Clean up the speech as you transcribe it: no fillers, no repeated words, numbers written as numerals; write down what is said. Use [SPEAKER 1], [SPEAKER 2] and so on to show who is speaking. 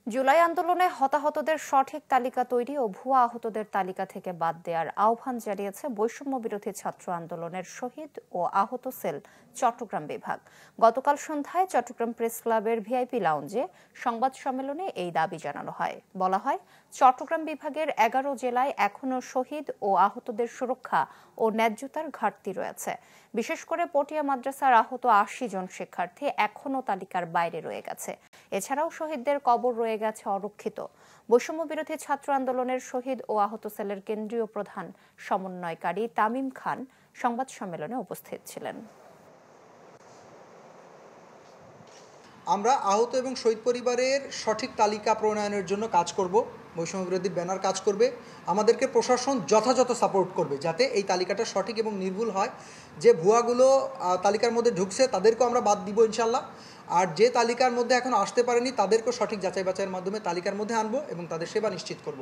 [SPEAKER 1] জুলাই আন্দোলনে হতাহতদের সঠিক তালিকা তৈরি ও ভুয়া আহতদের তালিকা থেকে বাদ দেওয়ার আহ্বান জানিয়েছে বৈষম্য বিরোধী ছাত্র আন্দোলনের শহীদ ও আহত সেল চট্টগ্রাম বিভাগ। গতকাল সন্ধ্যায় চট্টগ্রাম প্রেস ক্লাবের ভিআইপি লাউঞ্জে সংবাদ সম্মেলনে এই দাবি জানানো হয়। বলা হয়, চট্টগ্রাম বিভাগের 11 জেলায় এখনও শহীদ ও আহতদের সুরক্ষা ও ন্যায্যতার ঘাটতি রয়েছে। বিশেষ করে পটিয়া মাদ্রাসার আহত 80 জন শিক্ষার্থী এখনও তালিকার বাইরে রয়ে গেছে। এছাড়াও শহীদদের কবর রয়ে গেছে অরক্ষিত। বৈষম্য বিরোধী ছাত্র আন্দোলনের শহীদ ও আহত সেলের কেন্দ্রীয় প্রধান সমন্বয়কারী তামিম খান সংবাদ সম্মেলনে উপস্থিত ছিলেন।
[SPEAKER 2] আমরা আহত এবং শহীদ পরিবারের সঠিক তালিকা প্রণয়নের জন্য কাজ করব। বৈষম্য বিরোধী ব্যানার কাজ করবে, আমাদেরকে প্রশাসন যথাযথ সাপোর্ট করবে যাতে এই তালিকাটা সঠিক এবং নির্ভুল হয়। যে ভুয়াগুলো তালিকার মধ্যে ঢুকছে তাদেরকেও আমরা বাদ দিব ইনশাল্লাহ। আর যে তালিকার মধ্যে এখন আসতে পারেনি তাদেরকেও সঠিক যাচাই বাছাইয়ের মাধ্যমে তালিকার মধ্যে আনবো এবং তাদের সেবা নিশ্চিত করব।